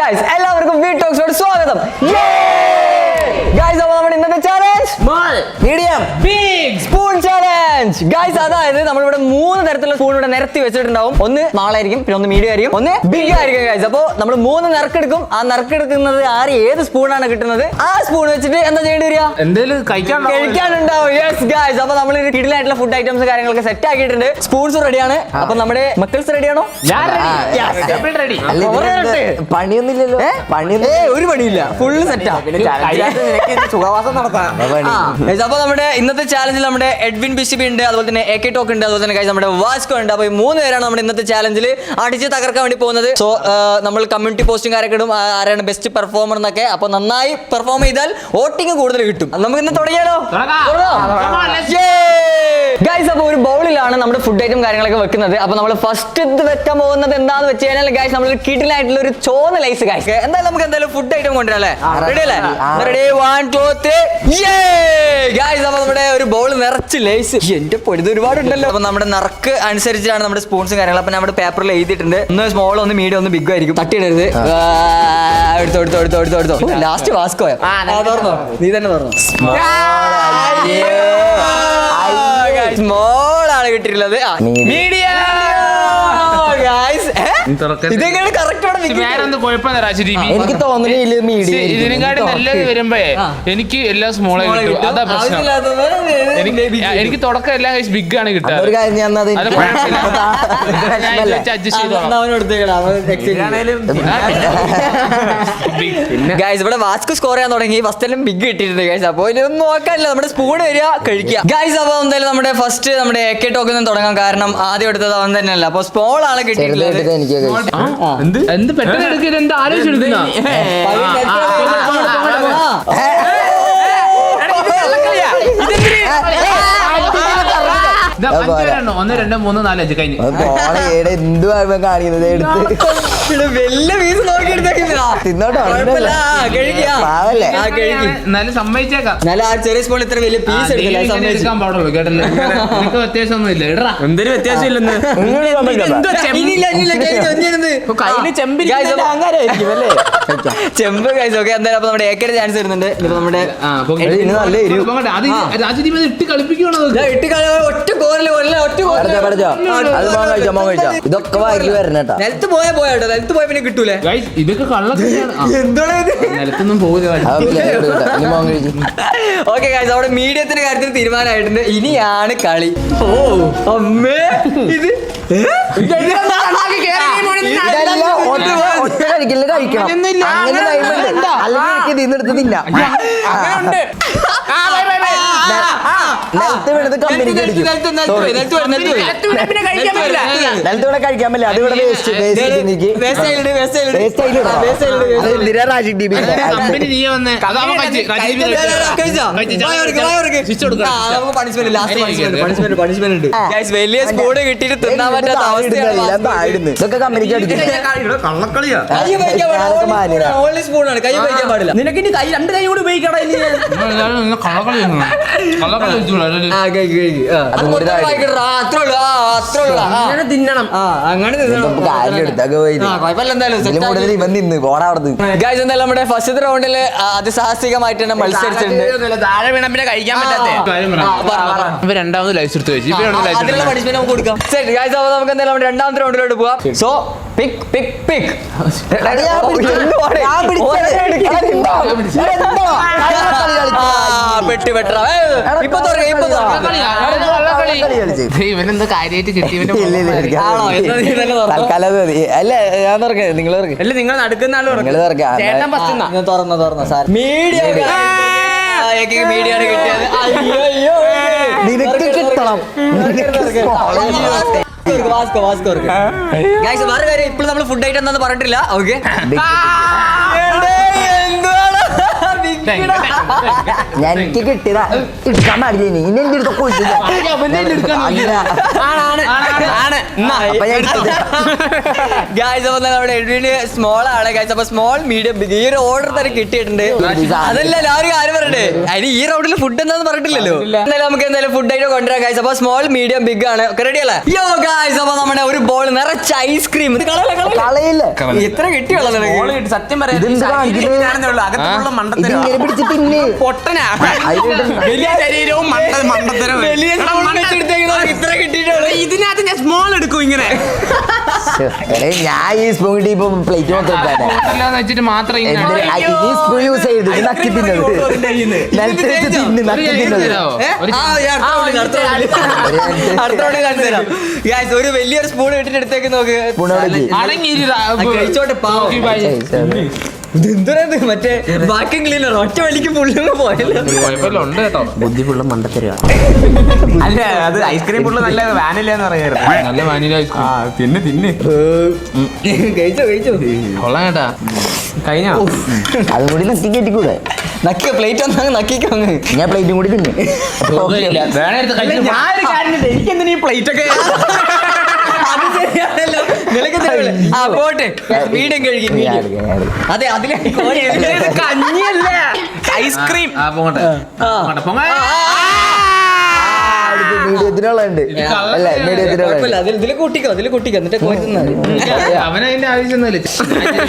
Guys എല്ലാവർക്കും വീ ടോക്സിലോട്ട് സ്വാഗതം. Guys അപ്പോൾ നമ്മുടെ ഇന്നത്തെ challenge small, medium, big spoon challenge. Guys അതായത് നമ്മളിവിടെ 3 തരത്തിലുള്ള സ്പൂൺ ഇവിടെ നിരത്തി വെച്ചിട്ടുണ്ടാവും. ഒന്ന് സ്മാൾ ആയിരിക്കും, പിന്നെ ഒന്ന് മീഡിയം ആയിരിക്കും, ഒന്ന് ബിഗ് ആയിരിക്കും. ഗൈസ് അപ്പോൾ നമ്മൾ 3 നറുക്കെടുക്കും. ആ നറുക്കെടുക്കുന്നത് ഏത് സ്പൂണാണ് കിട്ടുന്നത് ആ സ്പൂൺ വെച്ചിട്ട് എന്താ ചെയ്യേണ്ടി വരിക? എന്തെങ്കിലും കഴിക്കാനുണ്ടാവും. യെസ് ഗൈസ്, അപ്പോൾ നമ്മൾ കിടിലായിട്ടുള്ള ഫുഡ് ഐറ്റംസ് കാര്യങ്ങളൊക്കെ സെറ്റ് ആക്കിയിട്ടുണ്ട്. സ്പൂൺസ് റെഡിയാണ്. അപ്പൊ നമ്മുടെ മക്കൾസ് റെഡിയാണോ? പണിയൊന്നുമില്ലല്ലോ. ഒരു പണിയില്ല, ഫുള്ള് സെറ്റാ. സുഖവാസം നടത്താം. അപ്പൊ നമ്മുടെ ഇന്നത്തെ ചാലഞ്ചിൽ നമ്മുടെ എഡ്വിൻ ബിസിബി ഉണ്ട്, അതുപോലെ തന്നെ AK ടോക്ക് ഉണ്ട്, അതുപോലെ തന്നെ നമ്മുടെ വാസ്കോ ഉണ്ട്. അപ്പൊ 3 പേരാണ് നമ്മുടെ ഇന്നത്തെ ചാലഞ്ചിൽ അടിച്ച് തകർക്കാൻ വേണ്ടി പോകുന്നത്. സോ നമ്മൾ കമ്മ്യൂണിറ്റി പോസ്റ്റും കാര്യമൊക്കെ ഇടും, ആരാണ് ബെസ്റ്റ് പെർഫോമർ എന്നൊക്കെ. അപ്പൊ നന്നായി പെർഫോം ചെയ്താൽ വോട്ടിംഗ് കൂടുതൽ കിട്ടും. നമുക്ക് ഇന്ന് തുടങ്ങിയാലോ? ഗൈസ്, അപ്പൊ ഒരു ബൗളിലാണ് നമ്മുടെ ഫുഡ് ഐറ്റം കാര്യങ്ങളൊക്കെ വെക്കുന്നത്. അപ്പൊ നമ്മൾ ഫസ്റ്റ് ഇത് വെക്കാൻ പോകുന്നത് എന്താന്ന് വെച്ച് കഴിഞ്ഞാൽ ഗൈസ്, നമ്മൾ കിടിലായിട്ടുള്ള ഒരു ചോന്ന ലൈസ് ഗൈസ്. എന്തായാലും നമുക്ക് എന്തായാലും ഫുഡ് ഐറ്റം കൊണ്ടുവരാം അല്ലേ? റെഡി അല്ലേ? Ready, 1 2 3 guys. അപ്പൊ നമ്മുടെ ഒരു ബൗൾ നിറച്ച് ലൈസ്. എന്റെ പൊടിത് ഒരുപാടുണ്ടല്ലോ. അപ്പൊ നമ്മുടെ നറുക്ക് അനുസരിച്ചാണ് നമ്മുടെ സ്പൂൺസും കാര്യങ്ങളും. അപ്പൊ നമ്മുടെ പേപ്പറിൽ എഴുതിയിട്ടുണ്ട്. ഒന്ന് സ്മോൾ, ഒന്ന് മീഡിയം, ഒന്ന് ബിഗ് ആയിരിക്കും. തട്ടിയിടരുത്. എടുത്തോ. ലാസ്റ്റ് വാസ്കോയോ? നീ തന്നെ തുറന്നു. സ്മോൾ ആണ് കിട്ടിയിട്ടുള്ളത്. മീഡിയം. ഇതെങ്ങനെ കറക്റ്റ് എനിക്ക് തോന്നുന്നില്ല മീഡിയം ഇതിനെക്കാട്ടി നല്ലത് വരുമ്പോ എനിക്ക് എല്ലാം സ്മോൾ കിട്ടും. അതാ പ്രശ്നം. എനിക്ക് തുടക്കം എല്ലാം ബിഗ് ആണ് കിട്ടുക. ഒരു കാര്യം ഞാൻ അഡ്ജസ്റ്റ് ചെയ്തോ. ഗൈസ്, ഇവിടെ വാസ്കോ സ്കോർ ചെയ്യാൻ തുടങ്ങി. ഫസ്റ്റ് എല്ലാം ബിഗ് കിട്ടിയിട്ടുണ്ട് ഗൈസ്. അപ്പൊ ഇതൊന്നും നോക്കാനില്ല, നമ്മുടെ സ്പൂൺ വരിക, കഴിക്കുക. ഗൈസ്, അപ്പൊ എന്തായാലും നമ്മുടെ ഫസ്റ്റ് നമ്മുടെ AK ടോക്കിൽ നിന്ന് തുടങ്ങാം. കാരണം ആദ്യം എടുത്തത് അവൻ തന്നെയല്ല. അപ്പൊ സ്മോൾ ആണ് കിട്ടിയിട്ടുള്ളത്. എന്ത് പെട്ടെന്ന് എടുക്കരുത്, എന്ത് ആലോചിച്ചെടുക്കുന്ന എന്തുവാ കാണിക്കുന്നത്? വലിയ പീസ് നോക്കി തിന്നോട്ടോ. സമ്മതിച്ചേക്കാം. ചെറിയ സ്പൂൺ ഇത്ര വലിയ പീസ് എടുക്കാൻ പാടുള്ളൂ. കേട്ടല്ലോ, എനിക്ക് വ്യത്യാസമൊന്നും ഇല്ല. എന്തൊരു വ്യത്യാസം ഇല്ലെന്ന്. ചെമ്പ് ഗൈസ്. ഓക്കെ, എന്തായാലും അപ്പൊ നമ്മുടെ AK ചാൻസ് വരുന്നുണ്ട്. ഇപ്പൊ നമ്മുടെ ഇട്ട് കളിപ്പിക്കുകയാണോ? ഒറ്റ കോറില് ഇതൊക്കെ വാങ്ങി വരണേട്ടാ. നിലത്ത് പോയാട്ടോ. നിലത്ത് പോയ പിന്നെ കിട്ടൂലേ? ഇതൊക്കെ കള്ളൊക്കെയാണ്. നിലത്തൊന്നും പോകില്ല. ഓക്കെ ഗൈസ്, അവിടെ മീഡിയത്തിന്റെ കാര്യത്തിൽ തീരുമാനമായിട്ടുണ്ട്. ഇനിയാണ് കളി. ഓ അമ്മേ, ഇത് കഴിക്കണം. അല്ലെങ്കിൽ എടുത്തതില്ല. നിലത്ത് വീണത് കമ്പനിക്ക് അടിക്കും. നിലത്തൂടെ കഴിക്കാൻ പറ്റില്ല. അത് ഇവിടെ വേസ്റ്റ് വലിയ സ്പൂണ് കിട്ടിയിട്ട് തിന്നാൻ പറ്റാത്ത അവസ്ഥയായിരുന്നു. ഇതൊക്കെ കമ്പനിക്ക് അടിക്കും. സ്പൂണാണ്, കൈ ഉപയോഗിക്കാൻ പാടില്ല. നിനക്ക് ഇനി കൈ 2 കൈ കൂടി ഉപയോഗിക്കണം. തിന്നണം. നമ്മുടെ ഫസ്റ്റ് റൗണ്ടില് അതിസാഹസികമായിട്ട് തന്നെ മത്സരിച്ചിട്ടുണ്ട്. താഴെ വീണ പിന്നെ കഴിക്കാൻ പറ്റാത്ത രണ്ടാമത് ലൈസ് എടുത്ത് വെച്ചു. പണിഷ്മെന്റ് നമുക്ക് കൊടുക്കാം. നമുക്ക് എന്തായാലും രണ്ടാമത്തെ റൗണ്ടിലോട്ട് പോവാം. So pick pick pick. പെട്ടി പെട്ട ഇപ്പൊ ഇവനെന്താ കാര്യമായിട്ട് കിട്ടി. നിങ്ങൾ നടക്കുന്ന ആള് തുറന്ന സാർ മീഡിയ മീഡിയാണ് കിട്ടിയത്. നിനക്ക് കിട്ടണം. ഇപ്പോൾ നമ്മൾ ഫുഡ് ഐറ്റം എന്താന്ന് പറഞ്ഞിട്ടില്ല. ഓക്കെ, ബിഗ് എനിക്ക് കിട്ടിയതാ എടുക്കാൻ പാടില്ല ഇനി എന്റെ അടുത്തൊക്കെ ഗായ്സ് അപ്പൊ നമ്മുടെ എഡ്വിന് സ്മോൾ ആണ് ഗായ്സ്. അപ്പൊ സ്മോൾ മീഡിയം ബിഗ് ഈ ഒരു ഓർഡർ തന്നെ കിട്ടിയിട്ടുണ്ട്. അതല്ല എല്ലാവരും കാര്യം പറയണ്ടേ, അതിന് ഈ റൗണ്ടിൽ ഫുഡ് എന്താന്ന് പറഞ്ഞിട്ടില്ലല്ലോ. എന്തായാലും നമുക്ക് എന്തായാലും ഫുഡ് ആയിട്ട് കൊണ്ടുവരാം ഗായ്സ്. അപ്പൊ സ്മോൾ മീഡിയം ബിഗ് ആണ്. റെഡി അല്ലേ? യോ ഗായ്സ് അപ്പൊ നമ്മുടെ ഒരു ബോൾ നിറച്ച ഐസ്ക്രീം. ഇത് കളയില്ല എത്ര കിട്ടിയുള്ള സത്യം ഇതിങ്ങനെ പിടിച്ച് തിന്ന് പൊട്ടനാ വലിയ ശരീരവും മണ്ടത്തരവും ഇത്ര കിട്ടിയിട്ടുള്ളൂ. ഇതിനകത്ത് ഞാൻ സ്മോൾ എടുക്കും ഇങ്ങനെ. ഞാൻ ഈ സ്പൂൺ കിട്ടി ഇപ്പൊ പ്ലേറ്റ് മൊത്തം ഇട്ടാണ്. വെച്ചിട്ട് മാത്രം ഈ സ്പൂൺ യൂസ് ചെയ്ത് നക്കി തിന്നത് നിലത്ത് വെച്ച് തിന്ന് നക്കി തിന്നത്. ഒരു വലിയൊരു സ്പൂൺ ഇട്ടിട്ട് എടുത്തേക്ക് നോക്ക്. കഴിച്ചോട്ടെ പാവം. ഇതെന്തുറത് മറ്റേ വാക്യൂം ക്ലീനർ ഒറ്റ വലിക്ക് പുള്ളിന്ന് പോയല്ലോ. ഉണ്ട് കേട്ടോ. ബുദ്ധി ഫുള്ള് മണ്ടത്തരുവാ. അല്ല അത് ഐസ്ക്രീം പുള്ളി നല്ല വാനില എന്ന് പറയായിരുന്നു. നല്ല വാനില തിന്ന് കഴിച്ചോ കൊള്ളാം കേട്ടാ. കഴിഞ്ഞ അതും കൂടി നക്കി കയറ്റിക്കൂടെ? നക്കിയ പ്ലേറ്റ് ഒന്നാ നക്കിക്കോ. ഞാൻ പ്ലേറ്റും കൂടി തിന്നു. ഞാനൊരു കാര്യം എനിക്കെന്തിനാ ഈ പ്ലേറ്റ് ഒക്കെ അത് ശരിയാണല്ലോ. നിനക്ക് പോട്ടെ വീടും കഴിക്കും. അതെ അതിലെ കഞ്ഞിയല്ല ഐസ്ക്രീം. മീഡിയത്തിനുള്ളുണ്ട് അല്ലേ? മീഡിയത്തിനുള്ള ഇതില് കൂട്ടിക്കോ എന്നിട്ട് കോരി തിന്നാ മതി. അവനതിന്റെ ആവശ്യമൊന്നുമില്ല.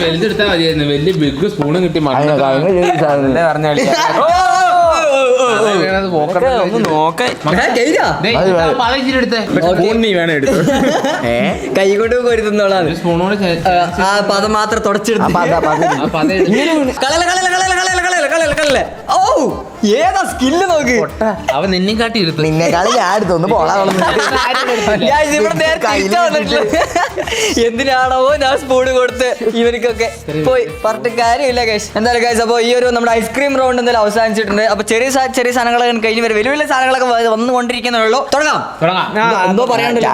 വലുതെടുത്താൽ മതിയായിരുന്നു. വലിയ ബിഗ് സ്പൂണും കിട്ടി പറഞ്ഞ കൈ കൊണ്ട് കോരി തിന്നോളാം. സ്പൂണോട് ആ പദം മാത്രം തുടച്ചെടുത്ത് കളയല്ലേ. ഓ ഏതാ സ്കില്ല് നോക്ക്. അവൻ നിന്നെ കാട്ടി എടുത്തു. നിന്നെക്കാളും ഞാൻ എടുത്തൊന്ന് പോളാ. ഇവിടെ നേരത്തെ ഇഷ്ടം വന്നിട്ടില്ല. എന്തിനാണോ ഞാൻ സ്പൂൺ കൊടുത്ത് ഇവർക്കൊക്കെ പോയി പറഞ്ഞിട്ട് കാര്യമില്ല ഗൈസ്. എന്തായാലും ഗൈസ് അപ്പൊ ഈ ഒരു നമ്മുടെ ഐസ്ക്രീം റൗണ്ട് എന്തായാലും അവസാനിച്ചിട്ടുണ്ട്. അപ്പൊ ചെറിയ സാധനങ്ങളൊക്കെ കഴിഞ്ഞ് വരും. വലിയ വലിയ സാധനങ്ങളൊക്കെ വന്നുകൊണ്ടിരിക്കുന്നുള്ളൂ. തുടങ്ങാം. എന്തോ പറയാണ്ടല്ലോ.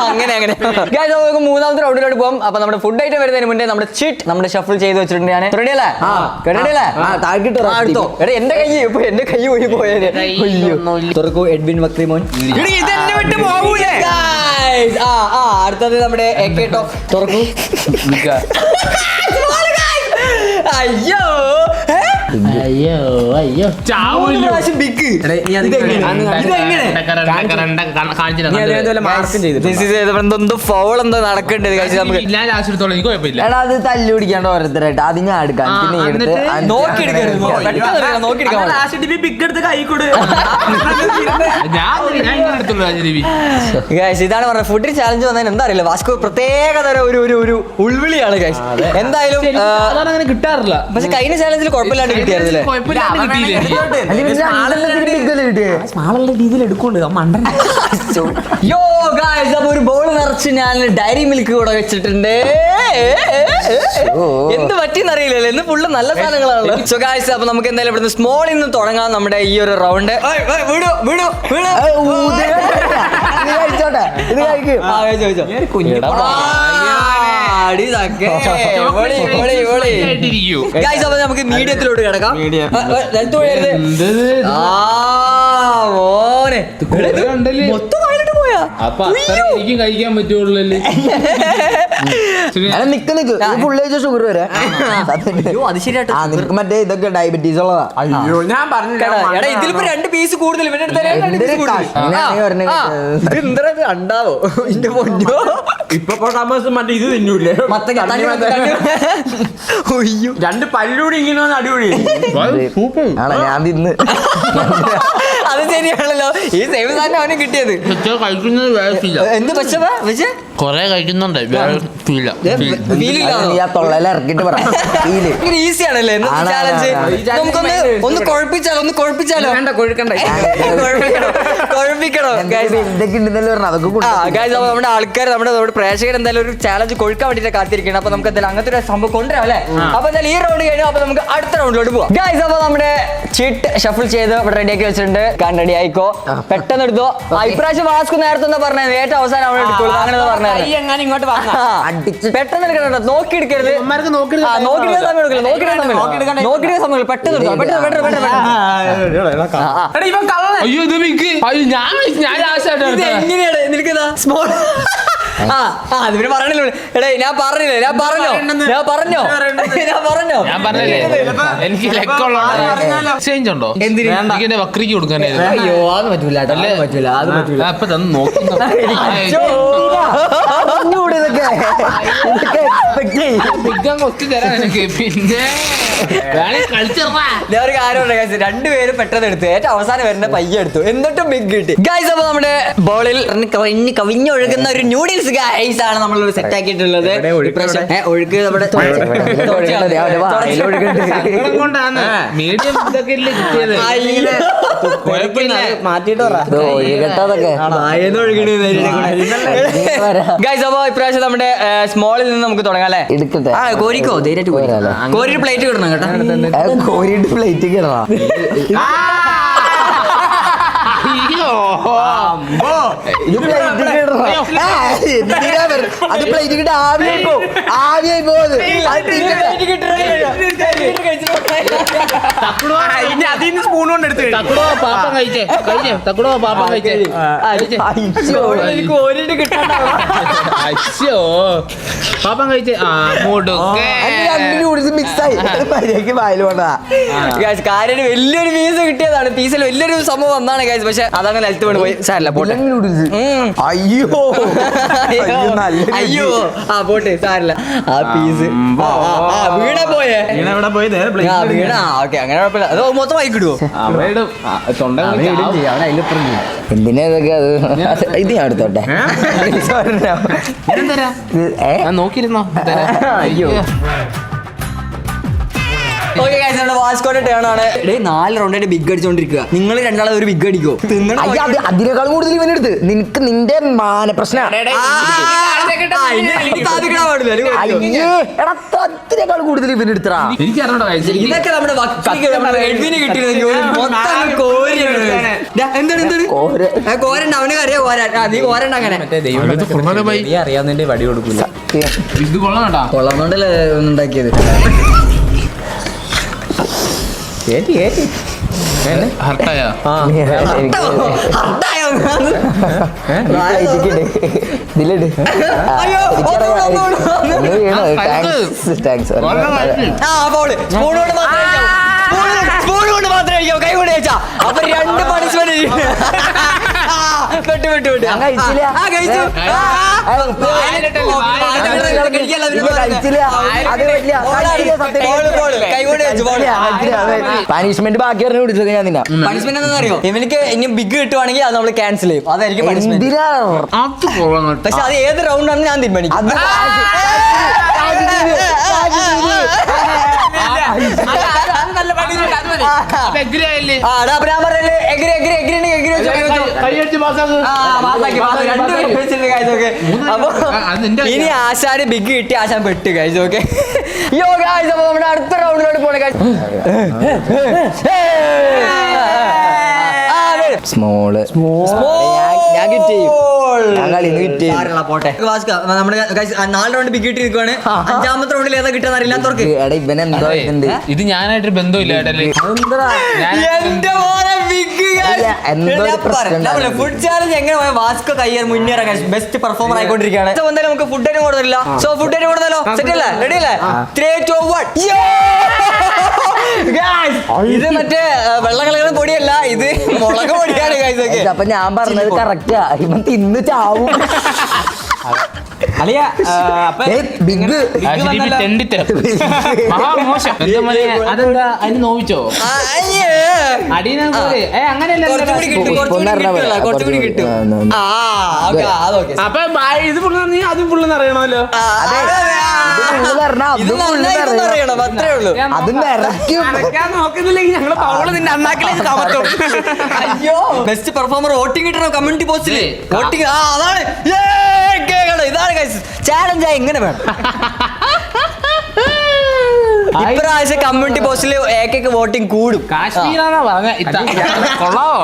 അങ്ങനെ ഗൈസ് നമുക്ക് മൂന്നാമത്തെ റൗണ്ടിലോട്ട് പോകും. അപ്പൊ നമ്മുടെ ഫുഡ് ഐറ്റം വരുന്നതിന് മുന്നേ നമ്മുടെ ചീറ്റ് നമ്മുടെ ഷഫിൾ ചെയ്ത് വെച്ചിട്ടുണ്ട്. ഞാൻ റെഡി അല്ലേ? അടുത്തോ എടാ എന്റെ കൈ പോയി പോയത്. തുറക്കൂ എഡ്വിൻ വക്രിമോൻ. അടുത്തത് നമ്മുടെ എക്കേട്ടോ തുറക്കൂ. അയ്യോ ബിഗ് എന്തോ ഫൗൾ എന്തോ നടക്കേണ്ടത്. എടാ അത് തല്ലു പിടിക്കാണ്ട് ഓരോരുത്തരായിട്ട് അത് ഞാൻ എടുക്കാം. ഇതാണ് പറഞ്ഞത്. ഫുഡിൽ ചാലഞ്ച് വന്നതിന് എന്താ അറിയില്ല. വാസ്കോ പ്രത്യേകതര ഒരു ഉൾവിളിയാണ് ഗൈസ്. എന്തായാലും കിട്ടാറില്ല. പക്ഷെ കഴിഞ്ഞ ചാലഞ്ചിൽ കുഴപ്പമില്ലാണ്ട് കിട്ടിയായിരുന്നില്ലേ? രീതിയിൽ എടുക്കൊണ്ട് മണ്ടൻ. യോ ഗൈസ് അപ്പൊ ഒരു ബോൾ നിറച്ച് ഞാൻ ഡയറി മിൽക്ക് കൂടെ വെച്ചിട്ടുണ്ട്. എന്ത് പറ്റിയെന്ന് അറിയില്ലല്ലോ. ഇന്ന് ഫുള്ള് നല്ല സാധനങ്ങളാണല്ലോ. സോ ഗൈസ് അപ്പൊ നമുക്ക് എന്തായാലും ഇവിടുന്ന് സ്മോളിൽ നിന്ന് തുടങ്ങാം നമ്മുടെ ഈ ഒരു റൗണ്ട്. അപ്പൊ നമുക്ക് മീഡിയത്തിലോട്ട് കിടക്കാം. മൊത്തം വായിലിട്ട് പോയാ. അപ്പൊ എനിക്കും കഴിക്കാൻ പറ്റുള്ളൂ. ഷുഗർ വരെ അത് ശരിയാട്ടോ. നിനക്ക് മറ്റേ ഇതൊക്കെ ഡയബറ്റീസ് ഉള്ളതാ. അയ്യോ ഞാൻ പറഞ്ഞു ഇതിലിപ്പോ 2 പീസ് കൂടുതൽ ഉണ്ടാവോ ഇന്റെ പൊന്നോ. ഇപ്പൊ മറ്റേ ഇത് തിന്നൂല്ലേ? 2 പല്ലൂടി ഇങ്ങനെ അടിപൊളി. ആണോ ഞാൻ തിന്ന്. അത് ശരിയാണല്ലോ. ഈ സെയിം സാധനം അവനും കിട്ടിയത്. കഴിക്കുന്നത് എന്ത് പക്ഷേ കൊറേ കഴിക്കുന്നുണ്ട്. ഇറക്കിട്ട് പറയാം. ഈസി ആണല്ലേ ചാലഞ്ച്. നമുക്കൊന്ന് ഒന്ന് കുഴപ്പിച്ചാലോ. വേണ്ട കൊഴുപ്പിക്കണോ. ഇതൊക്കെ ഉണ്ടെന്നല്ലേ പറഞ്ഞു. അതൊക്കെ നമ്മുടെ ആൾക്കാർ നമ്മുടെ പ്രേക്ഷകർ എന്തായാലും ഒരു ചാലഞ്ച് കൊഴുക്കാൻ വേണ്ടിട്ട് കാത്തിരിക്കണം. അപ്പൊ നമുക്ക് എന്തായാലും അങ്ങനത്തെ ഒരു സംഭവം കൊണ്ടുവരാം അല്ലേ? അപ്പൊ എന്തായാലും ഈ റൗണ്ട് കഴിഞ്ഞു. അപ്പൊ നമുക്ക് അടുത്ത റൗണ്ടിലോട്ട് പോവാം ഗൈസ്. അപ്പൊ നമ്മുടെ ചീട്ട് ഷഫിൾ ചെയ്ത് ഇവിടെ റെഡിയാക്കി വെച്ചിട്ടുണ്ട്. ഞാൻ റെഡി ആയിക്കോ പെട്ടെന്ന് എടുത്തോ ഇപ്രാവശ്യം വാസ്കു നേരത്തെ എന്താ പറഞ്ഞത് ഏറ്റവും അവസാനം അവിടെ എടുത്തോളൂ അങ്ങനെ പറഞ്ഞത് എങ്ങനെ ഇങ്ങോട്ട് പെട്ടെന്ന് എടുക്കണം നോക്കി എടുക്കരുത് നോക്കിയെടുക്കാൻ സമയം എടുക്കില്ല നോക്കിയെടുക്കാൻ സമയം പെട്ടെന്ന് എടുത്തോ പെട്ടെന്ന് അയ്യോ ഇത് ബിഗ് അയ്യോ ഞാൻ ലാസ്റ്റ് എങ്ങനെയാണ് നിനക്ക് സ്മോൾ അതിന് പറഞ്ഞില്ല എടേ ഞാൻ പറഞ്ഞില്ലേ എനിക്ക് ലെക്കുള്ള ചേഞ്ച് ഉണ്ടോ എനിക്ക് എന്റെ വക്രിക്ക് കൊടുക്കാനായിരുന്നു അയ്യോ അത് പറ്റൂല അപ്പൊ തന്ന് നോക്കി കൊത്തി തരാൻ എനിക്ക് പിന്നെ ഞാൻ ഒരു കാര്യം രണ്ടുപേരും പെട്ടെന്ന് എടുത്തു ഏറ്റവും അവസാനം വരുന്ന പയ്യ എടുത്തു എന്നിട്ടും ബിഗ് കിട്ടി ഗൈസ് അപ്പൊ നമ്മുടെ ബോളിൽ കവിഞ്ഞൊഴുകുന്ന ഒരു നൂഡിൽസ് ഗൈസ് ആണ് നമ്മൾ സെറ്റ് ആക്കിയിട്ടുള്ളത് ഒഴുക്ക് നമ്മുടെ മീഡിയം ഇതൊക്കെ ഇല്ലേ കിട്ടിയത് ഗൈസ് അപ്പൊ ഇപ്രാവശ്യം നമ്മുടെ സ്മോളിൽ നിന്ന് നമുക്ക് തുടങ്ങാം അല്ലേ കോരിക്കോ ധൈര്യമായിട്ട് കോരി പ്ലേറ്റ് കിടണം കേട്ടോ കോരിട്ട് പ്ലേറ്റ് കിടണം അത് പ്ലേറ്റ് കിട്ട ആവിയായി പോകുന്നത് അതിന് സ്പൂൺ കൊണ്ട് എടുത്ത് പാപ്പം കഴിച്ചേ പാപ്പം കഴിച്ചേ കോരിട്ട് കിട്ടണ്ട പാപ്പം കഴിച്ചേ മിക്സായി മര്യാദക്ക് വായിൽ വേണ്ട കാര്യം വലിയൊരു പീസ് കിട്ടിയതാണ് പീസിൽ വലിയൊരു സംഭവം വന്നാണ് ഗൈസ് പക്ഷെ അതങ്ങനെ നിലത്ത് വീണ് പോയി സാരല്ല പോട്ടെ അയ്യോ അയ്യോ പോട്ടെ സാരല്ല ആ പീസ് വീണ പോയേ വീണ ഓക്കെ അങ്ങനെ കുഴപ്പമില്ല അത് മൊത്തം വായിക്കിടുവോ എന്തിനാ ഇതൊക്കെ അത് ഇത് ഞാൻ എടുത്തോട്ടെ നോക്കിയിരുന്നോ അയ്യോ ഓക്കെ ഗൈസ് നമ്മുടെ വാസ്കോയുടെ ടേൺ ആണ് 4 റൗണ്ടായിട്ട് ബിഗ് അടിച്ചോണ്ടിരിക്കുക നിങ്ങൾ രണ്ടാളും ഒരു ബിഗ് അടിക്കോ അതിനേക്കാൾ കൂടുതൽ ഇവനെടുത്ത് നിനക്ക് നിന്റെ മാന പ്രശ്നം അതിനേക്കാൾ കൂടുതൽ ഇവനെടുത്തടാ ഇതൊക്കെ നമ്മുടെ എഡ്വിന് കിട്ടിയിരുന്നെങ്കിൽ കോരണ്ട അവന് അറിയാ കോരാൻ നീ കോരണ്ട അങ്ങനെ അറിയാവുന്നതിന്റെ വടി കൊടുക്കില്ല ഇത് കൊള്ളാന്നോണ്ടല്ലേ ഉണ്ടാക്കിയത് ഹർട്ടായ ഇതിലിട് സ്പൂൺ കൊണ്ട് മാത്രമേ കഴിക്കാവൂ കൈ കൊണ്ട് കഴിച്ചാ അപ്പൊ 2 പണിഷ്മെന്റ് പണിഷ്മെന്റ് ബാക്കി പറഞ്ഞു വിളിച്ചത് ഞാൻ നിന്നെ പണിഷ്മെന്റ് എന്താണെന്നറിയോ ഇവനിക്ക് ഇനി ബിഗ് കിട്ടുവാണെങ്കിൽ അത് നമ്മൾ ക്യാൻസൽ ചെയ്യും അതായിരിക്കും പണിഷ്മെന്റ് പക്ഷെ അത് ഏത് റൗണ്ട് ആണെന്ന് ഞാൻ തീരുമാനിക്കും ഇനി ആശാന് ബിഗ് കിട്ടി ആശാൻ പെട്ട് കഴിച്ചു ഓക്കെ യോ ഗൈസ് അപ്പൊ നമ്മുടെ അടുത്ത റൗണ്ടിലോട്ട് പോണേ സ്മോള് ഞാൻ കിട്ടി പോട്ടെ നമ്മുടെ 4 റൗണ്ട് ബിഗ് കിട്ടി നിൽക്കുവാണ് 5ാമത്തെ റൗണ്ടിൽ ഏതാ കിട്ടാൻ അറിയില്ലാത്തവർക്ക് ഇവനെന്തോ ഇത് ഞാനായിട്ടൊരു ബന്ധമില്ല ഫുഡ് ചാലഞ്ച് എങ്ങനെ പോയ വാസ്കോ കയ്യാൻ മുന്നേറാൻ ബെസ്റ്റ് പെർഫോമർ ആയിക്കൊണ്ടിരിക്കുകയാണ് എന്തായാലും നമുക്ക് ഫുഡ് ഐറ്റം കൊടുത്തില്ല സോ ഫുഡ് ഐറ്റം കൊടുത്താലോ സെറ്റ് അല്ലേ റെഡി അല്ലേ 3 2 1 ഇത് മറ്റേ വെള്ളം കളിക്കുന്ന പൊടിയല്ല ഇത് മുളക് പൊടിയാണ് ഗൈസ് ഒക്കെ അപ്പൊ ഞാൻ പറഞ്ഞത് കറക്റ്റാ ഇവൻ തിന്ന് ചാവും ബിഗ് മോശം അതെന്താ അതിന് നോവിച്ചോ അടീന കുറച്ചുകൂടി കിട്ടും അപ്പൊ ഇത് ഫുള്ള് നീ അതും ഫുള്ളെന്ന് അറിയണമല്ലോ അറിയണം അത്രേ ഉള്ളൂ അത് നോക്കുന്നില്ലെങ്കിൽ ഞങ്ങള് പവള് നിന്റെ അണ്ണാക്കിലേക്ക് കമത്തും അയ്യോ ബെസ്റ്റ് പെർഫോമർ വോട്ടിംഗ് കിട്ടണം കമ്മ്യൂണിറ്റി പോസ്റ്റില് വോട്ടിംഗ് അതാണ് ഇതാണ് ചാലഞ്ച് ആയി ഇങ്ങനെ വേണം ഇപ്രാവശ്യം കമ്മ്യൂണിറ്റി പോസ്റ്റിൽ ഏക്കൊക്കെ വോട്ടിംഗ് കൂടും. കാശ്മീരാണോ പറഞ്ഞ കൊള്ളാവോ?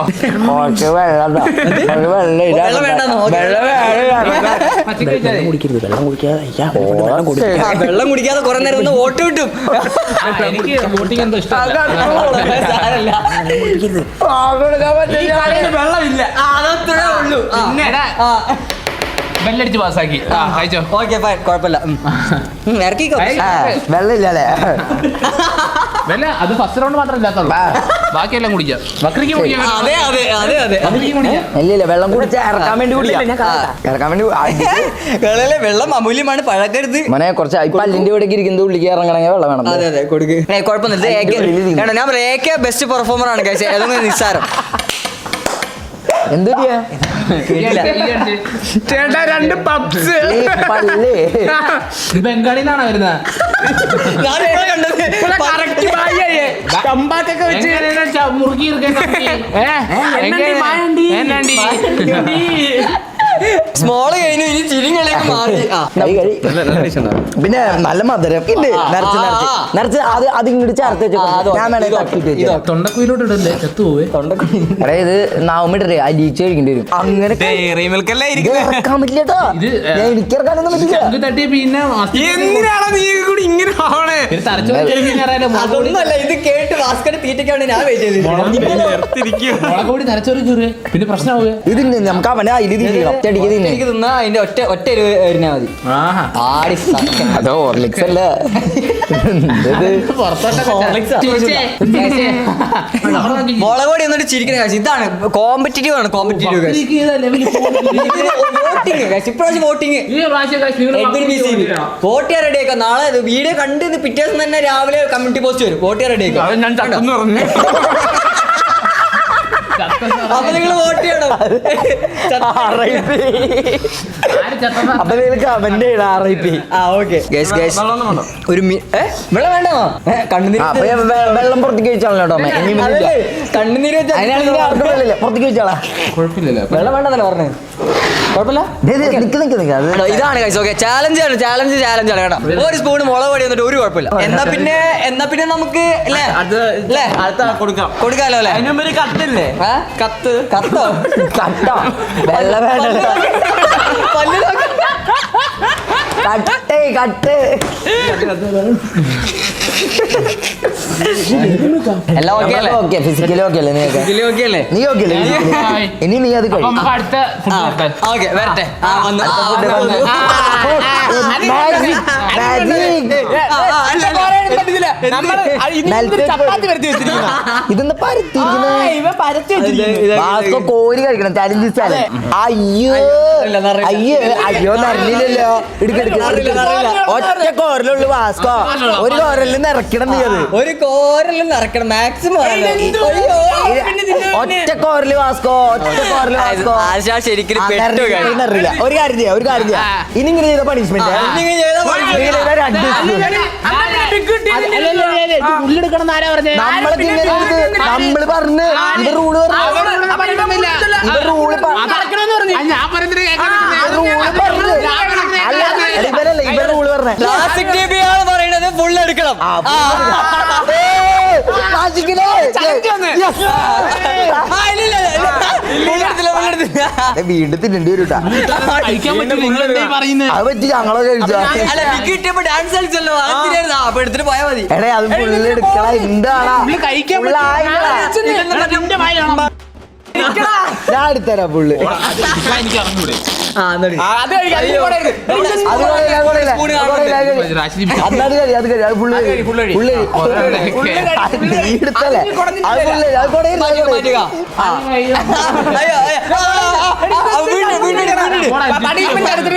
കുറച്ച് വെള്ളം വെള്ളം വേണ്ടെന്നോ? കുടിക്കരുത്, വെള്ളം കുടിക്കാതെ വെള്ളം കുടിക്കാതെ കുറെ നേരം ഒന്ന് വോട്ട് കിട്ടും. എനിക്ക് വോട്ടിംഗ് എന്തോ ഇഷ്ടമല്ല. വെള്ളമില്ല. അതത്രേ ഉള്ളൂ. ബെല്ലടിച്ച് പാസ്സാക്കി. കഴിച്ചോ. ഓക്കെ ഫൈൻ, കുഴപ്പമില്ല. ഇറക്കിക്കോ. വെള്ളം ഇല്ലല്ലേ? ബെല്ല അത് ഫസ്റ്റ് റൗണ്ട് മാത്രമേ ഇല്ലാത്തുള്ളൂ. ബാക്കിയെല്ലാം കുടിക്കാം. ബക്രിക്ക് കുടിക്കാം. അതെ അതെ അതെ അതെ. ബക്രിക്ക് കുടിക്കാം. ഇല്ല വെള്ളം കുടിച്ച ഇറക്കാൻ വേണ്ടി കുടിക്കാം. ഇറക്കാൻ വേണ്ടി കളയിലെ വെള്ളം അമൂല്യമാണ്, പഴക്കരുത്. മോനെ കുറച്ച് ഇപ്പൊ അല്ലിന്റെ ഇവിടെ ഇരിക്കുന്നത് ഉള്ളിലേക്ക് ഇറങ്ങണമെങ്കിൽ വെള്ളം വേണം. അതെ അതെ കൊടുക്ക്. കുഴപ്പമൊന്നുമില്ല. ഞാൻ പറയാം ബെസ്റ്റ് പെർഫോമർ ആണ് കഴിച്ചത്. ഏതൊന്നും നിസ്സാരം. എന്ത് ചേട്ടാ 2 പപ്സ്. പല്ലേ ബംഗാളിന്നാണ് വരുന്നത്. ഞാനിപ്പോ കണ്ടത് കമ്പാക്കൊക്കെ വെച്ച് മുറുകി സ്മോള് കഴിഞ്ഞു, ഇനി ചിരിങ്ങളിലേക്ക് മാറി. പിന്നെ നല്ല മധുരം ഉണ്ട്. നിറച്ച് അത് ഇങ്ങോട്ട് ചേർത്ത് വെച്ചോ. ഞാൻ വേണേ തട്ടിട്ട് വെച്ചോ. തൊണ്ടക്കുയിലോട്ട് ഇടല്ലേ, ചത്തുപോവേ. എടാ ഇത് നാവുമിട്ടേ അലിയിച്ച് കഴിക്കേണ്ടി വരും. അങ്ങനെ ഇറക്കാൻ പറ്റില്ല കേട്ടോ. എനിക്ക് ഇറക്കാനൊന്നും പറ്റില്ല. തട്ടി പിന്നെ എന്തിനാണോ നീ കൂടി ഇങ്ങനെ ആവണേ? അതൊന്നുമല്ല, ഇത് കേട്ട് ഭാസ്കരൻ തീറ്റയ്ക്കാണ് ഞാൻ വെയിറ്റ് ചെയ്തത്. മുളകോടി നരച്ചോറ് കീറുക പിന്നെ പ്രശ്നമാവുക. ഇത് നമുക്ക് അവനെ അതിൽ തിരിക്കണം. ചെടിക്ക് തിന്നെ. എനിക്ക് തിന്നാ അതിന്റെ ഒറ്റ എരിഞ്ഞാ മതി. ആടി സത്യം. അതോ ഹോർലിക്സ് അല്ല. മുളക് പൊടി എന്നിട്ട് ചിരിക്കുന്ന കാശ്. ഇതാണ് കോമ്പറ്റീറ്റീവ് ആണ്. കോമ്പറ്റീറ്റീവ് കാശ്. വോട്ടിങ് ഇപ്രാവശ്യം വോട്ടിങ് വോട്ട് ചെയ്യാൻ റെഡി ആക്കാം. നാളെ വീഡിയോ കണ്ട് പിറ്റേ ദിവസം തന്നെ രാവിലെ കമ്മ്യൂണിറ്റി പോസ്റ്റ് വരും. വോട്ട് ചെയ്യാൻ റെഡി ആക്കാം. ഞാൻ ചത്തെന്ന് പറഞ്ഞു. അപ്പൊ നിങ്ങൾ വോട്ട് ചെയ്യണം. അപ്പൊ നിങ്ങൾ കമന്റ് ചെയ്യണം RIP. ഒരു വെള്ളം വേണ്ടോ? കണ്ണുനീര് വെള്ളം പുറത്തേക്ക് വെച്ചാണല്ലോ കേട്ടോ. കണ്ണുനീര് പുറത്തേക്ക് വെച്ചാളാ. കുഴപ്പമില്ലല്ലോ. വെള്ളം വേണ്ടെന്നല്ലേ പറഞ്ഞത്? കുഴപ്പമില്ല. ഇതാണ് ഗൈസ്. ഓക്കെ, ചാലഞ്ച് ആണ് കേട്ടോ. ഒരു സ്പൂൺ മുളക് പൊടി എന്നിട്ട് ഒരു കുഴപ്പമില്ല. എന്നാ പിന്നെ നമുക്ക് കൊടുക്കാലോ അല്ലേ? കത്തില്ലേ? കത്തോ വെള്ളം വേണ്ട. പല്ല് കട്ട് എല്ലാം ഓക്കെ അല്ലേ? ഓക്കെ ഫിസിക്കലി ഓക്കെ അല്ലേ? ഇതില് ഓക്കെ അല്ലേ? നീ ഓക്കെ അല്ലേ? ഇനി നീ അത് കഴിയും. നമുക്ക് അടുത്ത ഫുഡ് ഓക്കെ വരട്ടെ. ഇതെന്താ പരത്തിരിക്കുന്നത്? കോരി കഴിക്കണം. ചലഞ്ച് സ്ഥലം. അയ്യോ നിറഞ്ഞില്ലല്ലോ. ഒറ്റ കോരലുള്ളു വാസ്കോ. ഒരു കോരലിൽ നിറക്കണം നീ. അത് ഒരു കോരലിൽ നിറക്കണം മാക്സിമം. ഒറ്റ കോരല് വാസ്കോ. ആശാ ശരിക്കും അറിയില്ല. ഒരു കാര്യം ചെയ്യാം ഇനി ഇങ്ങനെ ചെയ്ത പണിഷ്മെന്റ് ഉള്ളെടുക്കണം ആരാ പറഞ്ഞേ? നമ്മള് പറഞ്ഞ് ഇത് റൂള് ഇവരുടെ റൂള് പറഞ്ഞേ. പ്ലാസ്റ്റിക് ടിബി ആണ് പറയുന്നത് ഫുൾ എടുക്കണം. വീണ്ടും തിന്നേണ്ടി വരും. അത് പറ്റി ഞങ്ങളെ കഴിച്ചാ. ഡാൻസ് കളിച്ചല്ലോ, അപ്പൊ എടുത്തിട്ട് പോയാ മതി. എടേ അത് ഫുള്ള് എടുക്കണ. എന്താണാ ഞാൻ എടുത്തരാം ഫുള്ള്.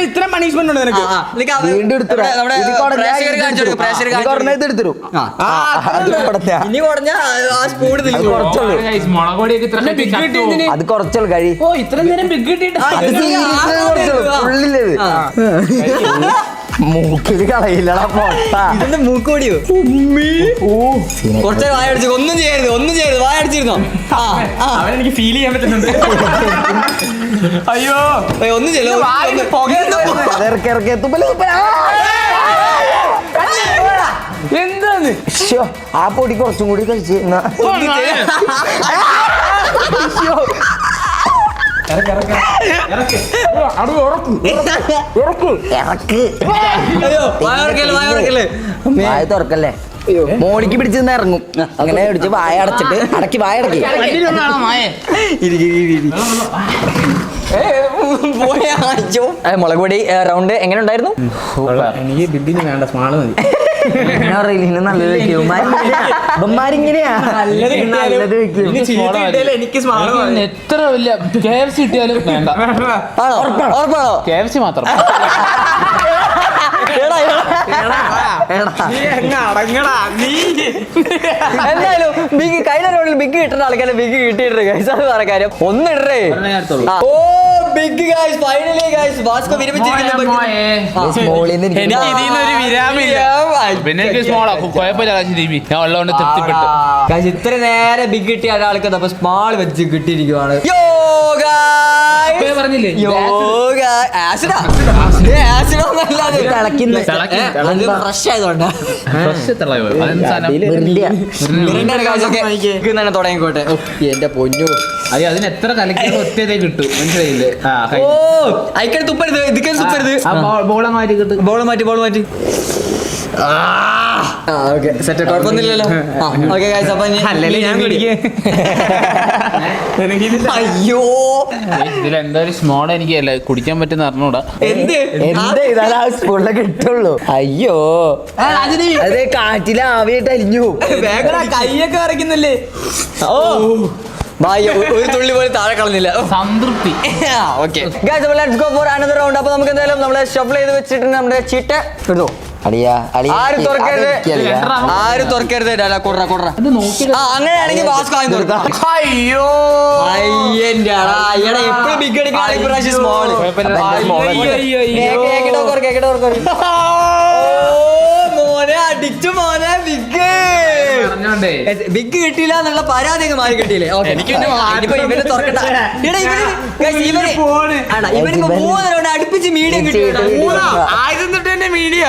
ഇത്ര പണിഷ്മെന്റ് ഉണ്ട് നിനക്ക്. വീണ്ടും എടുത്തിരും. ഇനി കുറഞ്ഞ ആ സ്പൂണ് കുറച്ചുള്ളൂ. അത് കുറച്ചുള്ളൂ കഴി. ഓ ഇത്ര നേരം ബിഗ് കിട്ടിയിട്ട് ഉള്ളിലത് മൂക്കില് കളയില്ലടാ പൊട്ട. ഇതിന്റെ മൂക്കോടിയോ? കുറച്ച് വായ അടിച്ചു. ഒന്നും ചെയ്യരുത് വായ അടിച്ചിരുന്നോ? അവനെനിക്ക് ഫീൽ ചെയ്യാൻ പറ്റുന്നുണ്ട്. അയ്യോ ഒന്നും ചെയ്യല്ലോ. ഇറക്കി എന്താണ് ആ പൊടി കുറച്ചും കൂടി കഴിച്ച് വായ തുറക്കല്ലേ മോളിക്ക് പിടിച്ചിരുന്ന് ഇറങ്ങും അങ്ങനെ പിടിച്ച് വായ അടച്ചിട്ട് അടക്കി വായ അടക്കി മുളക് പൊടി റൗണ്ട് എങ്ങനെ ഉണ്ടായിരുന്നു? എനിക്ക് ബിബിന് വേണ്ട സ്മാള് മതി. നല്ലത് വെക്കും എനിക്ക് സ്മാള് മതി. എത്ര വലിയ KFC കിട്ടിയാലും വേണ്ട. ഉറപ്പാണോ? KFC മാത്രം. എന്തായാലും ബിഗ് കഴിഞ്ഞ റൗണ്ടിൽ ബിഗ് കിട്ടുന്ന ആൾക്കാരെ ബിഗ് കിട്ടിയിട്ടുണ്ട് ഗൈസ്. അത് വേറെ കാര്യം. ഒന്നിടേ. Oh big guys finally guys Vasco വിരമിച്ചിരിക്കുന്നു. പിന്നെ എനിക്ക് സ്മോളാ കുഴപ്പമില്ല. ഞാൻ ഉള്ളതുകൊണ്ട് തൃപ്തിപ്പെട്ടു. ഇത്ര നേരെ ബിഗ് കിട്ടിയ ഒരാൾക്ക് അപ്പൊ സ്മാൾ വെച്ച് കിട്ടിയിരിക്കുവാണ്. പറഞ്ഞില്ലേ ഫ്രഷ് ആയതുകൊണ്ട് തുടങ്ങിക്കോട്ടെ. എന്റെ പൊന്നു അതിന് എത്ര കലക്കിയാലും ഒറ്റയതേ കിട്ടും. മനസ്സിലായില്ലേ? ഓ അയക്കാൻ തുപ്പരുത്, ഇതിക്കാൻ തുപ്പരുത്. ബോള മാറ്റി കിട്ടും. ബോൾ മാറ്റി സെറ്റ് കുഴപ്പമൊന്നുമില്ലല്ലോ. ഓക്കെ ഗൈസ് അപ്പൊ അയ്യോ ഇതിലെന്താ ഒരു സ്മോൾ എനിക്ക് കുടിക്കാൻ പറ്റുന്ന അറിഞ്ഞൂടാ. എന്ത് സ്പൂണിലെ കിട്ടുള്ളൂ. അയ്യോ അത് കാറ്റിലെ ആവിയായിട്ട് അലിഞ്ഞു. കൈയൊക്കെ വരയ്ക്കുന്നില്ലേ? ഓ ഒരു തുള്ളി പോലും താഴെ കളഞ്ഞില്ല. സംതൃപ്തി. ഓക്കെ ഗൈസ് അപ്പോൾ let's go for another round. അപ്പോൾ നമുക്ക് എന്തായാലും നമ്മളെ ഷഫിൾ ചെയ്ത് വെച്ചിട്ട് നമ്മുടെ ചീട്ട് എടുത്തു. ആരും തുറക്കരുത്. അങ്ങനെയാണെങ്കിൽ വാസ്കോ വാങ്ങി തുറക്കാം. അയ്യോ അയ്യന്റെ എപ്പോഴും ബിഗ് അടിക്കാൻ ഇപ്രാവശ്യം സ്മോൾ. മോനെ അടിച്ചു മോനെ ബിഗ് ബിഗ് കിട്ടിയില്ല എന്നുള്ള പരാതി മാറി കിട്ടിയില്ലേ? ഇവന് തുറക്കട്ടെ. ഇവനിപ്പോ 3 റൗണ്ട് അടുപ്പിച്ച് മീഡിയം കിട്ടി. മീഡിയ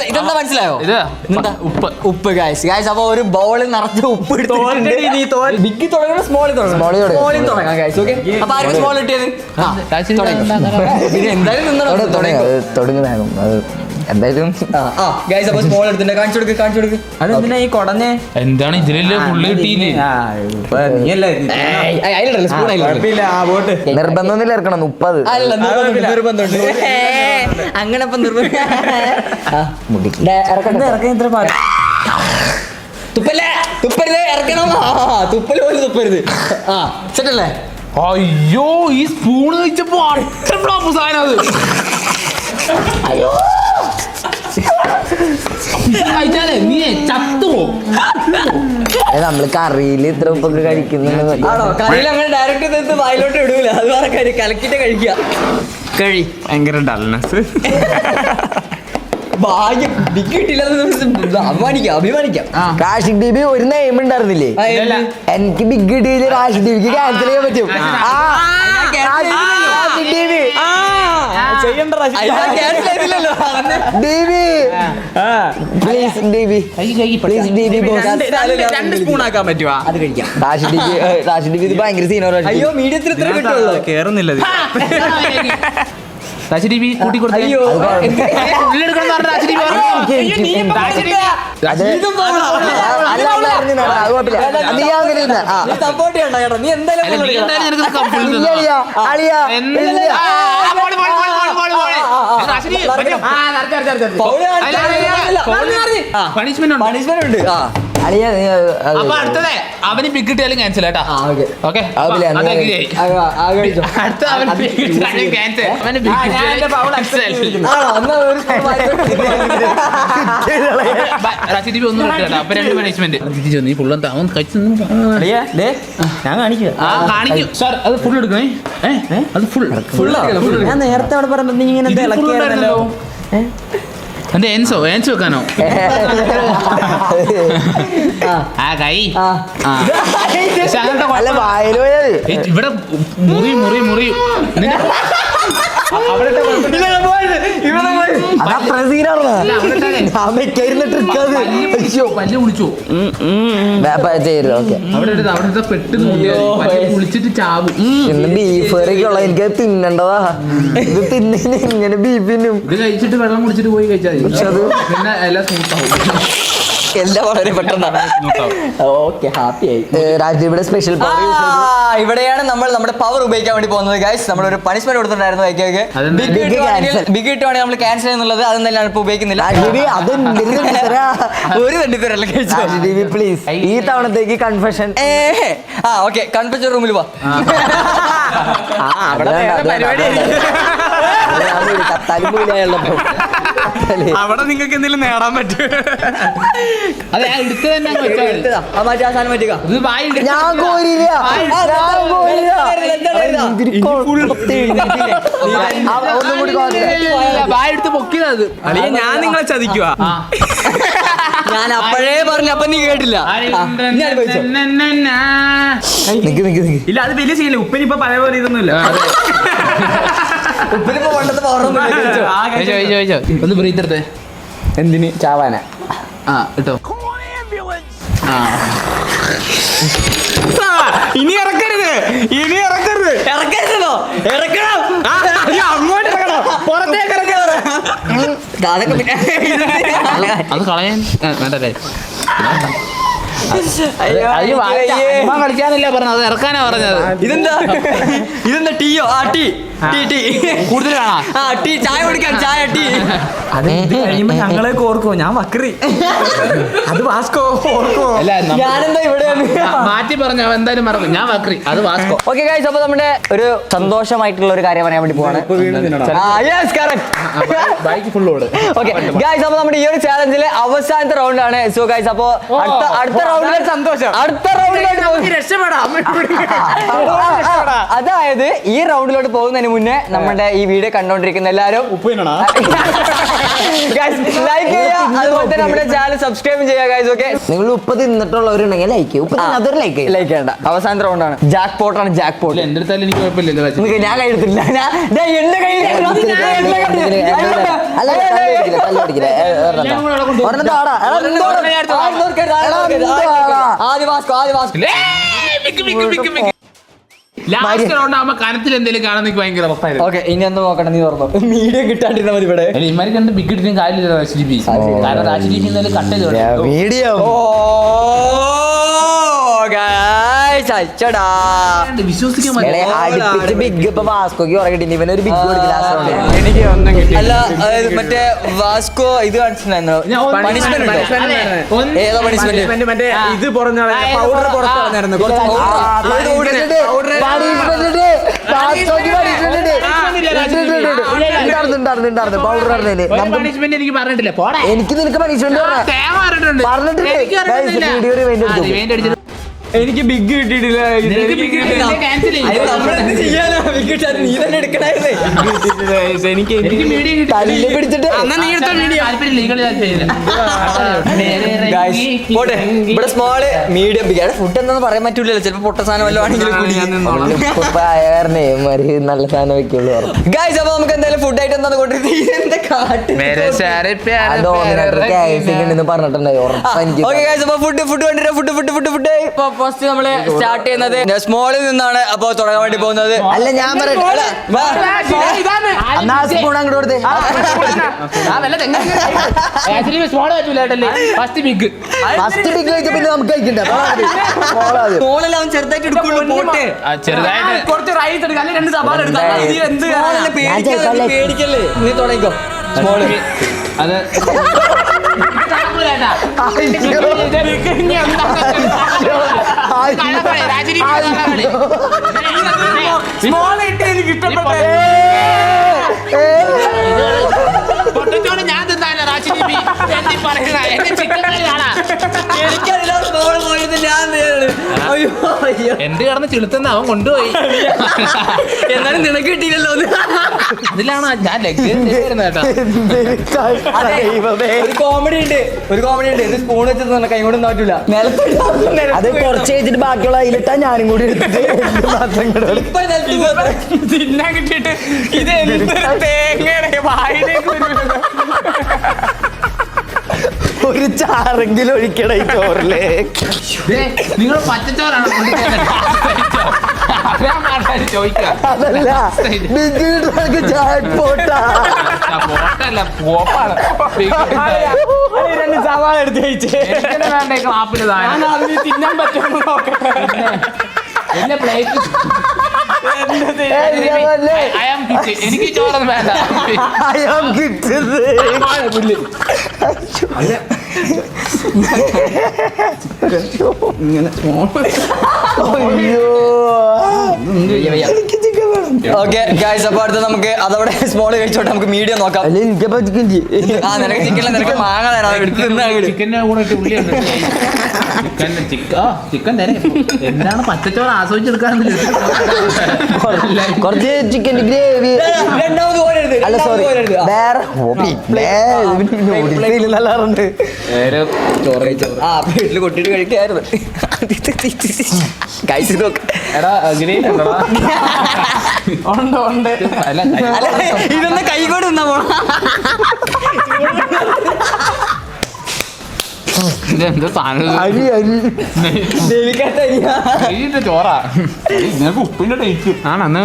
ഇതെന്താ മനസ്സിലായോ? ഉപ്പ് ഗൈസ്. അപ്പൊ ഒരു ബൗളിൽ നിറച്ച് ഉപ്പ് ബിഗ് തുടങ്ങണം സ്മോളിൽ തുടങ്ങാം ഗൈസ്. ഓക്കെ അപ്പൊ ആരും സ്മോൾ കിട്ടിയത് എന്തായാലും എന്തായാലും ഗൈസ് അപ്പൊ സ്മോൾ എടുത്തിട്ടുണ്ട്. കാണിച്ചു കൊടുക്ക്. അതെന്തിനാ ഈ കൊടഞ്ഞേ? എന്താണ് ഇതിലല്ലേ ഫുള്ള് കിട്ടിയില്ലേ? നിർബന്ധമൊന്നുമില്ല ഇറക്കണം 30. നിർബന്ധമുണ്ട്. അങ്ങനെ ഇപ്പൊ തുപ്പരുത് ഇറക്കണം. തുപ്പല് പോലും തുപ്പരുത്. സെറ്റല്ലേ? അയ്യോ ഈ സ്പൂണ് കഴിച്ചപ്പോ സാധനം അത്. അയ്യോ നീ ചത്തുവോ? നമ്മള് കറിയിൽ ഇത്ര ഉപ്പൊക്കെ കഴിക്കുന്നുണ്ട്. ആണോ? കറിയിൽ അങ്ങനെ ഡയറക്റ്റ് വായിലോട്ട് ഇടൂല. അത് വേറെ കാര്യം. കലക്കിട്ട് കഴിക്കുക. ഭയങ്കര ഡൾനെസ്. ഭാഗ്യം ബിഗ് കിട്ടില്ല. അഭിമാനിക്കാം. കാശിക് ടിബി ഒരു നെയിം ഉണ്ടായിരുന്നില്ലേ? എനിക്ക് ബിഗ് കിട്ടിയില്ല. കാശിക് ടിബിക്ക് ക്യാൻസൽ ചെയ്യാൻ പറ്റും. ഭയങ്കര സീനോ. അയ്യോ മീഡിയത്തിൽ ഇത്ര കിട്ടുള്ളൂ. കേറുന്നില്ല. സപ്പോർട്ട് ചെയ്യണ്ട കേട്ടോ. നീ എന്തായാലും പണിഷ്മെന്റ് ഉണ്ട്. അപ്പൊ അടുത്തത് അവന് ബിഗ് കിട്ടിയാലും ക്യാൻസൽ കേട്ടാ. ഓക്കെ ഒന്നും കിട്ടാ. അപ്പൊ 2 പണിഷ്മെന്റ്. നീ ഫുള്ളും അവൻ കഴിച്ചു ഞാൻ കാണിക്കും സാർ. അത് ഫുൾ എടുക്കണേ. അത് ഞാൻ നേരത്തെ അവിടെ പറഞ്ഞ ഇങ്ങനെ എന്റെ എൻസോ വെക്കാനോ? ഇവിടെ മുറി അവിടെ ഇട്ട കുഴപ്പമില്ല. അതാ പ്രസീനാണ് ഞാൻ വെക്കായിരുന്ന ട്രിക്ക് അത്. അയ്യോ പല്ല് കുളിച്ചു ചെയ്യരുത്. ഓക്കെ അവിടെ എടുത്ത പെട്ടെന്ന് പല്ല് കുളിച്ചിട്ട് ചാവും. ഇന്ന് ബീഫ് കറിയൊക്കെ ഉള്ള എനിക്കത് തിന്നണ്ടതാ. ഇത് തിന്നതിന് എങ്ങനെ ബീഫ് തിന്നും? ഇത് കഴിച്ചിട്ട് വെള്ളം കുടിച്ചിട്ട് പോയി കഴിച്ചാൽ മതി. പിന്നെ എല്ലാം സ്മൂത്ത് ആവും. എല്ലാം വളരെ പെട്ടെന്നാണ്. ഓക്കെ ഹാപ്പി ആയി. രാജീവിടെ സ്പെഷ്യൽ ഇവിടെയാണ് നമ്മൾ നമ്മുടെ പവർ ഉപയോഗിക്കാൻ വേണ്ടി പോകുന്നത് ഗൈസ്. നമ്മളൊരു പണിഷ്മെന്റ് കൊടുത്തിട്ടുണ്ടായിരുന്നു വൈക്കൊക്കെ. ബിഗ് കിട്ടുവാണെങ്കിൽ നമ്മൾ ക്യാൻസൽ ചെയ്യുന്നുള്ളത് അതൊന്നും തന്നെയാണ് ഇപ്പൊ ഉപയോഗിക്കുന്നില്ല. ഒരു രണ്ടുപേരല്ല കഴിച്ചു. പ്ലീസ് ഈ തവണത്തേക്ക് കൺഫെഷൻ. ഓക്കെ കൺഫെഷൻ റൂമിൽ പോ. അവിടെ നിങ്ങൾക്ക് എന്തെങ്കിലും നേടാൻ പറ്റും. അതെ ഞാൻ എടുത്ത് തന്നെ അങ്ങ് വെച്ചാൽ മതി. മറ്റേ ആ സാധനം പറ്റുക. ഇത് വായി ഇട്. ഞാൻ കോരില്ല. ഒന്നും കൂടി വായി എടുത്ത് പൊക്കിയത്. അളിയ ഞാൻ നിങ്ങളെ ചതിക്കുക. ഞാൻ അപ്പോഴേ പറഞ്ഞു, അപ്പൊ നീ കേട്ടില്ല. ഇല്ല അത് വലിയ സീനില്ല. ഉപ്പിന് ഇപ്പൊ പഴയ പോലെ ഇതൊന്നുമില്ല. ഉപ്പിനിപ്പോ പണ്ടത്തെ പവറൊന്നും ഒന്ന് ബ്രീത്ത് എടുത്തേ. എന്തിന് ചാവാന? ആ ഇട്ടോ. ഇനി ഇറക്കരുത്, ഇനി ഇറക്കരുത്. ഇറക്കരുതോ? ഇറക്കണം. അങ്ങോട്ട് ഇറക്കണം, പുറത്തേക്ക് ഇറക്കരുത്. അതൊക്കെ പിന്നെ അത് കളയാൻ വേണ്ടല്ലേ? അയ്യോ, കളിക്കാനല്ല പറഞ്ഞത്, അത് ഇറക്കാനാ പറഞ്ഞത്. ഇതെന്താ ടീയോ? ടീ കൂടുതൽ വേണോ? ടീ ചായ കുടിക്കാൻ, ചായ ടീ. അത് ഇത് കഴിയുമ്പോ ഞങ്ങളെ ഓർക്കോ, ഞാൻ വക്രി, അത് വാസ്കോ ഓർക്കോ. അല്ല ഞാനെന്താ ഇവിടെ മാറ്റി പറഞ്ഞു, എന്തായാലും മറക്കും. ഞാൻ വക്രി, അത് വാസ്കോ. ഓക്കെ ഗൈസ്, അപ്പൊ നമ്മുടെ ഒരു സന്തോഷമായിട്ടുള്ള ഒരു കാര്യം പറയാൻ വേണ്ടി പോവാണ്. ബൈക്ക് ഫുൾ ഓട്. ഓക്കെ ഗൈസ്, അപ്പൊ നമ്മുടെ ഈ ഒരു ചാലഞ്ചിലെ അവസാനത്തെ റൗണ്ട് ആണ്. സോ ഗൈസ്, അപ്പൊ അടുത്ത റൗണ്ടിലെ സന്തോഷം, അടുത്ത റൗണ്ടിലോട്ട് രക്ഷപ്പെടാം. അതായത് ഈ റൗണ്ടിലോട്ട് പോകുന്നതിന് മുന്നേ നമ്മുടെ ഈ വീഡിയോ കണ്ടോണ്ടിരിക്കുന്ന എല്ലാവരും ലൈക്ക് ചെയ്യുക, അതുപോലെ തന്നെ നമ്മുടെ ചാനൽ സബ്സ്ക്രൈബ് ചെയ്യുക ഗൈസ്. ഓക്കെ, നിങ്ങൾ ഉപ്പ് തിന്നിട്ടുള്ളവരുണ്ടെങ്കിൽ ലൈക്ക്, ഉപ്പ് തിന്നാത്തൊരു ലൈക്ക് ലൈക്ക് ചെയ്യണ്ട. അവസാനത്തെ റൗണ്ടാണ്. ജാക്ക് പോട്ടാണ്, ജാക്ക് പോട്ട്. എന്റെ അടുത്താലും എനിക്ക് കുഴപ്പമില്ലല്ലോ. ഞാൻ കൈ എടുത്തില്ല, എന്റെ കയ്യിൽ ലാസ്റ്റ് റൗണ്ട് ആവുമ്പോ കനത്തിൽ എന്തെങ്കിലും കാണാൻ എനിക്ക് ഭയങ്കര ഉറപ്പായിരുന്നു. ഓക്കെ, ഇനി എന്താ നോക്കണം, നീ പറഞ്ഞു മീഡിയ കിട്ടാണ്ടിരുന്ന മതി ഇവിടെ. ഇമാര് കണ്ട് ബിഗ് ഇട്ടിട്ടും കാര്യമില്ല HDB. കാരണം HDB എന്തായാലും കട്ട് ചെയ്ത് മീഡിയം വിശ്വസിക്കാൻ അടുപ്പിച്ച് ബിഗ് ഇപ്പൊ വാസ്കോക്ക് ഉറങ്ങിട്ട് ഇവനൊരു ബിഗ് കൊടുക്കില്ല. എനിക്ക് ഒന്നും കിട്ടി. അല്ല, മറ്റേ വാസ്കോ ഇത് കാണിച്ചിട്ടുണ്ടായിരുന്നു. പണിഷ്മെന്റ് ഏതാ പണിഷ്മെന്റ്? മറ്റേ ഇത് പുറഞ്ഞ പൗഡർ പുറത്ത് കളഞ്ഞായിരുന്നു. പണിഷ്മെന്റ് എനിക്ക് പറഞ്ഞിട്ടില്ല. പോടാ, എനിക്ക് നിനക്ക് പണിഷ്മെന്റ് പറഞ്ഞിട്ടില്ല. എനിക്ക് ബിഗ് കിട്ടിയിട്ടില്ല. എനിക്ക് തല്ല് പിടിച്ചിട്ട് ഇവിടെ സ്മോള് മീഡിയം ബിഗ് ആണ്. ഫുഡ് എന്താന്ന് പറയാൻ പറ്റൂലല്ലോ, ചിലപ്പോ പൊട്ട സാധനം വല്ലതും ആണെങ്കിലും നല്ല സാധനം വെക്കുള്ളൂ. ഗൈസ്, അപ്പൊ നമുക്ക് എന്തായാലും ഫുഡ് ആയിട്ട് എന്താ കൊണ്ടിരുന്നത് പറഞ്ഞിട്ടുണ്ടായി. ഫസ്റ്റ് നമ്മള് സ്റ്റാർട്ട് ചെയ്യുന്നത് സ്മോളിൽ നിന്നാണ്. അപ്പൊ തുടങ്ങാൻ വേണ്ടി പോകുന്നത്. അല്ല ഞാൻ പറയട്ടെ, സ്പൂൺ അങ്ങോട്ട് കൊടുത്തേ. ഫസ്റ്റ് ബിഗ് കഴിച്ച പിന്നെ നമുക്ക് കഴിക്കണ്ട. സ്മോളെല്ലാം ചെറുതായിട്ട് എടുക്കുള്ളൂ. പോട്ടെ, ചെറുതായിട്ട് കുറച്ച് റൈസ് എടുക്കാം, അല്ലെങ്കിൽ 2 സവാള എടുക്കാം. പേടിക്കല്ലേ, നീ തുടങ്ങിക്കോ. സ്മോള് അത് എനിക്ക് ഇഷ്ടപ്പെട്ട ഞാൻ തിന്നാലോ. റാഷിദി എന്തി പറയുന്ന എന്റെ ചിക്കൻ കറിയാണാ എനിക്കറിയില്ല സ്മോൾ പോയിട്ട് ഞാൻ അയ്യോ അയ്യോ എന്ത് കിടന്ന് ചെളുത്തുന്ന അവൻ കൊണ്ടുപോയി. എന്നാലും നിനക്ക് കിട്ടിയില്ലല്ലോ അതിലാണ് ഞാൻ ലെഗ് കേട്ടോ. ഒരു കോമഡി ഉണ്ട് ഇത് സ്പൂൺ വെച്ചത് കൈ കൊണ്ട് പറ്റൂല അത് കുറച്ച് കഴിച്ചിട്ട് ബാക്കിയുള്ള അതിലിട്ടാ ഞാനും കൂടി എടുത്തിട്ട് എല്ല് മാത്രം കിടന്നു. തിന്നാൻ കിട്ടിയിട്ട് ഇത് എന്ത് തേങ്ങയുടെ വായിലേക്ക് ഒരു ചാറെങ്കിലും ഒഴിക്കണ ഈ ചോറില്. നിങ്ങൾ പച്ചച്ചോറാണ് ചോദിക്കുക. അതല്ല ബിജുവിന്റെ ജാക്ക്പോട്ടാ. പോട്ടല്ല പോപ്പാണ്. രണ്ട് സവാള എടുത്ത് കഴിച്ചേ വേണ്ട ക്ലാപ്പില് തിന്നാൻ പറ്റുമോ എന്റെ പ്ലേറ്റ് അതല്ലേ എനിക്ക് ചോറൊന്നും വേണ്ട. അയാൾ കിട്ടുന്നത്. അയ്യോ എനിക്ക് ചിക്കൻ വേണം. ഓക്കെ ഗൈസ് അപ്പൊ അടുത്ത് നമുക്ക് അതവിടെ സ്മോൾ കഴിച്ചോട്ടെ നമുക്ക് മീഡിയം നോക്കാം അല്ലെ എനിക്കപ്പോ ചിക്കൻ ആ നിനക്ക് ചിക്കനില്ല നിനക്ക് മാങ്ങ തരാം എടുത്ത് തിന്നാണ് വിട്. ചിക്കൻ്റെ കൂടെ ഇട്ട് ഉള്ളി ചിക്കൻ തരേ എന്താണ് പച്ചച്ചോറ് ആസ്വദിച്ചെടുക്കാന്ന് കുറച്ച് ചിക്കൻ ഗ്രേവി. രണ്ടാമത് പോരരുത് അല്ല സോറി വേറെ നല്ലാറുണ്ട്. ആ വീട്ടില് കൊട്ടിട്ട് കഴിക്കായിരുന്നു ഗൈസ് ഇത് നോക്ക് എടാ ഗ്രേവി ഉണ്ടോടാ? ഉണ്ട് ഉണ്ട് അല്ല അല്ല, ഇതൊന്ന് കൈ കൊണ്ട് നിന്നാ പോണ ഇതെന്ത് സാധനം അരി അരി ഇതിന്റെ ചോറാ. നിനക്ക് ഉപ്പിന്റെ ടേസ്റ്റ് ആണ് അന്ന്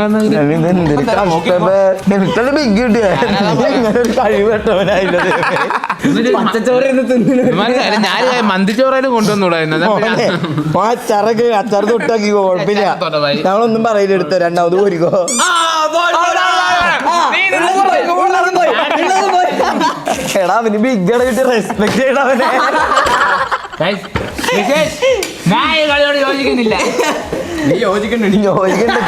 ഞാൻ മന്തിച്ചോറായാലും കൊണ്ടുവന്നൂടായിരുന്നു. അച്ചാറൊക്കെ അച്ചാർ തൊട്ടാക്കി കുഴപ്പമില്ല. ഞങ്ങളൊന്നും പറയില്ല എടുത്ത രണ്ടാമത് പോരിക്കോ. എടാ അവന് ബിഗ് കിട്ടി റെസ്പെക്ട് ചെയ്യണം അവനെ. കളിയോട് യോജിക്കുന്നില്ല. നീ യോജിക്കണ്ട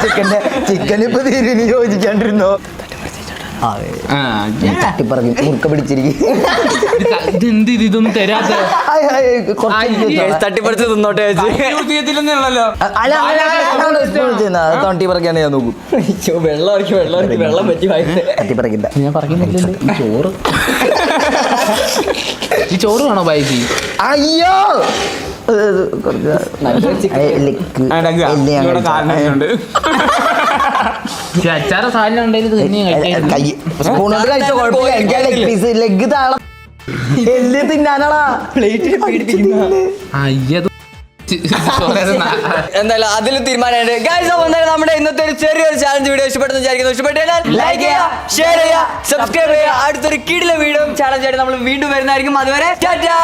ചിക്കൻ ഇപ്പൊ തീരെ നീ യോജിക്കാണ്ടിരുന്നോ? തട്ടിപ്പറങ്ങി മുറുക്ക പിടിച്ചിരിക്കും. ഇതെന്ത് ഇതൊന്നും തരാത്ത തട്ടിപ്പറിച്ച് തിന്നോട്ടെ യൂത്തിയത്തിലൊന്നുമല്ലോ. തൊണ്ടി പറക്കാണ് ഞാൻ നോക്കും. വെള്ളം പറ്റി വായിച്ച് തട്ടിപ്പറക്കില്ല. ഞാൻ പറയുന്നില്ലല്ലോ ചോറ് ഈ ചോറ് വേണോ ബൈജി? അയ്യോ അച്ചാറ് സാധനം ഉണ്ടെങ്കിൽ സ്പൂണോട് കഴിച്ച കുഴപ്പമില്ല. എനിക്ക് ലെഗ് പീസ് ലെഗ് താളം എല്ല് തിന്നാനാടാ പ്ലേറ്റിൽ എന്തായാലും അതിൽ തീരുമാനമുണ്ട് ഗൈസ്. അപ്പോൾ എന്തായാലും നമ്മുടെ ഇന്നത്തെ ഒരു ചെറിയൊരു ചാലഞ്ച് വീഡിയോ ഇഷ്ടപ്പെടുന്നു വിചാരിക്കുന്നു. ഇഷ്ടപ്പെട്ടാൽ ലൈക്ക് ചെയ്യുക, ഷെയർ ചെയ്യുക, സബ്സ്ക്രൈബ് ചെയ്യുക. അടുത്തൊരു കിടില വീഡിയോ ചാലഞ്ച് ആയിട്ട് നമ്മൾ വീണ്ടും വരുന്നതായിരിക്കും. അതുവരെ ടാറ്റാ.